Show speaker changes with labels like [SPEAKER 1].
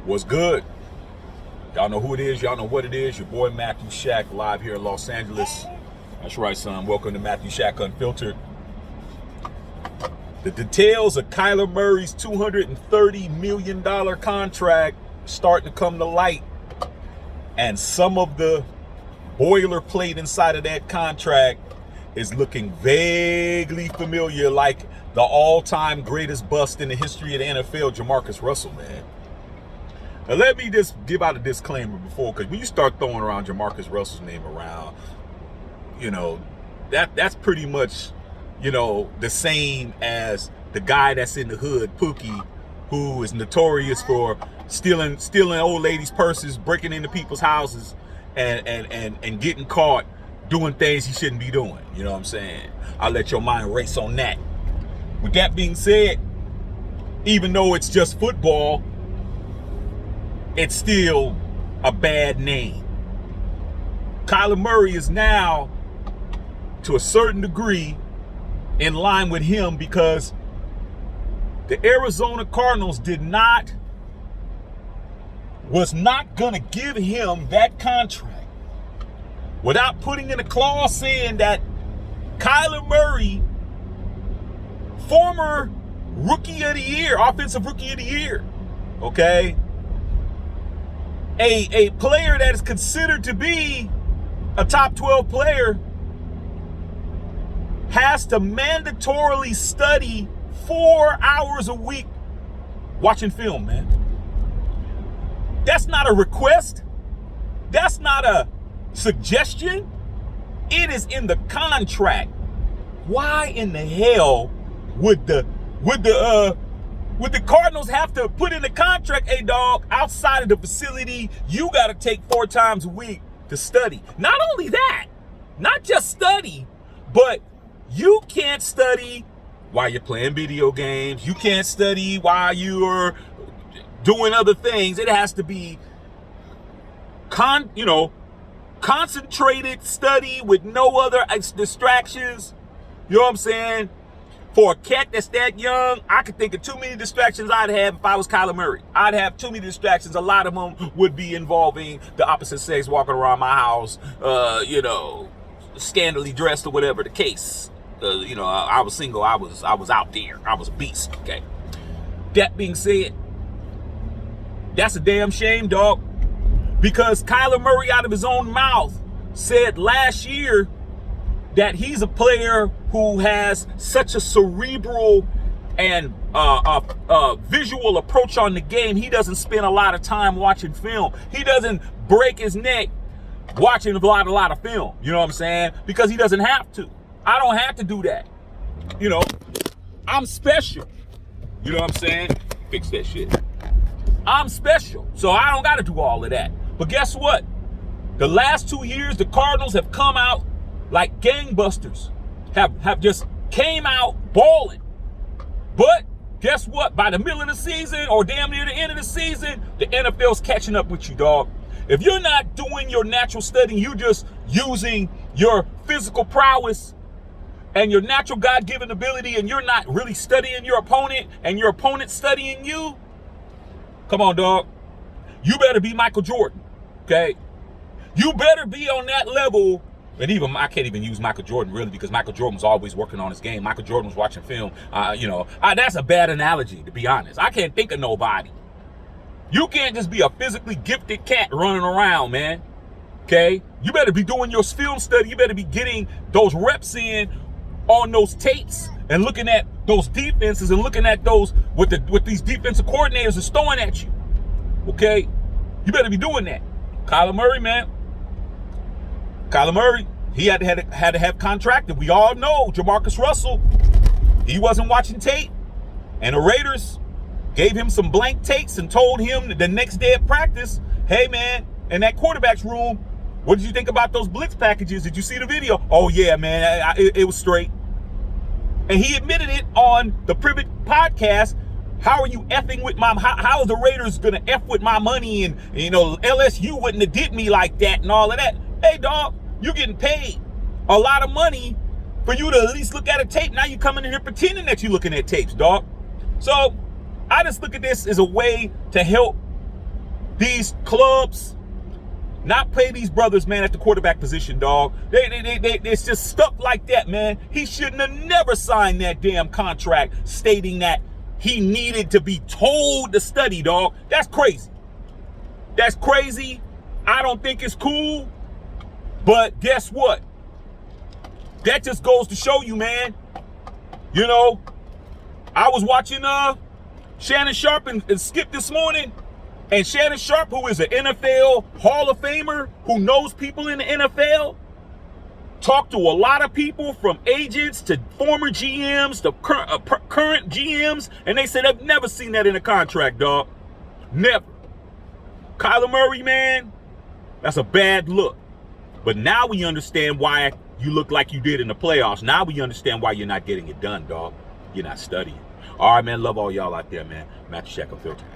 [SPEAKER 1] What's good? Y'all know who it is. Y'all know what it is. Your boy Matthew Shack live here in Los Angeles. That's right, son. Welcome to Matthew Shack Unfiltered. The details of Kyler Murray's $230 million contract starting to come to light. And some of the boilerplate inside of that contract is looking vaguely familiar, like the all-time greatest bust in the history of the NFL, JaMarcus Russell, man. Now, let me just give out a disclaimer before, because when you start throwing around JaMarcus Russell's name around, you know, that's pretty much, you know, the same as the guy that's in the hood, Pookie, who is notorious for stealing old ladies' purses, breaking into people's houses, and getting caught doing things he shouldn't be doing. You know what I'm saying? I'll let your mind race on that. With that being said, even though it's just football, it's still a bad name. Kyler Murray is now, to a certain degree, in line with him because the Arizona Cardinals was not gonna give him that contract without putting in a clause saying that Kyler Murray, former Rookie of the Year, Offensive Rookie of the Year, okay? A player that is considered to be a top 12 player has to mandatorily study 4 hours a week watching film, man. That's not a request. That's not a suggestion. It is in the contract. Why in the hell would the Cardinals have to put in the contract, hey dog, outside of the facility, you got to take 4 times a week to study? Not only that, not just study, but you can't study while you're playing video games. You can't study while you're doing other things. It has to be concentrated study with no other distractions. You know what I'm saying? For a cat that's that young, I could think of too many distractions I'd have if I was Kyler Murray. I'd have too many distractions. A lot of them would be involving the opposite sex walking around my house, scantily dressed or whatever the case. I was single. I was out there. I was a beast. Okay. That being said, that's a damn shame, dog. Because Kyler Murray, out of his own mouth, said last year that he's a player who has such a cerebral and visual approach on the game. He doesn't spend a lot of time watching film. He doesn't break his neck watching a lot of film. You know what I'm saying? Because he doesn't have to. I don't have to do that. You know, I'm special. You know what I'm saying? Fix that shit. I'm special, so I don't got to do all of that. But guess what? The last 2 years, the Cardinals have come out like gangbusters, have just came out balling. But guess what? By the middle of the season or damn near the end of the season, the NFL's catching up with you, dog. If you're not doing your natural studying, you're just using your physical prowess and your natural God-given ability, and you're not really studying your opponent and your opponent studying you, come on, dog. You better be Michael Jordan, okay? You better be on that level. And even I can't even use Michael Jordan really, because Michael Jordan was always working on his game. Michael Jordan was watching film. That's a bad analogy, to be honest. I can't think of nobody. You can't just be a physically gifted cat running around, man. Okay? You better be doing your film study. You better be getting those reps in on those tapes and looking at those defenses and looking at those what these defensive coordinators are throwing at you. Okay? You better be doing that. Kyler Murray, man. Kyler Murray, he had to have contracted. We all know JaMarcus Russell, he wasn't watching tape. And the Raiders gave him some blank tapes and told him the next day at practice, hey man, in that quarterback's room, what did you think about those blitz packages? Did you see the video? Oh yeah, man, it was straight. And he admitted it on the Privet podcast. How are you effing with how is the Raiders gonna F with my money? And LSU wouldn't have did me like that and all of that. Hey dog, you're getting paid a lot of money for you to at least look at a tape. Now you coming in here pretending that you're looking at tapes, dog. So I just look at this as a way to help these clubs not pay these brothers, man, at the quarterback position, dog. It's just stuff like that, man. He shouldn't have never signed that damn contract stating that he needed to be told to study, dog. That's crazy. That's crazy. I don't think it's cool. But guess what? That just goes to show you, man. You know, I was watching Shannon Sharp and Skip this morning. And Shannon Sharp, who is an NFL Hall of Famer, who knows people in the NFL, talked to a lot of people, from agents to former GMs to current GMs, and they said they've never seen that in a contract, dog. Never. Kyler Murray, man, that's a bad look. But now we understand why you look like you did in the playoffs. Now we understand why you're not getting it done, dog. You're not studying. All right, man. Love all y'all out there, man. Matthew Shack Unfiltered.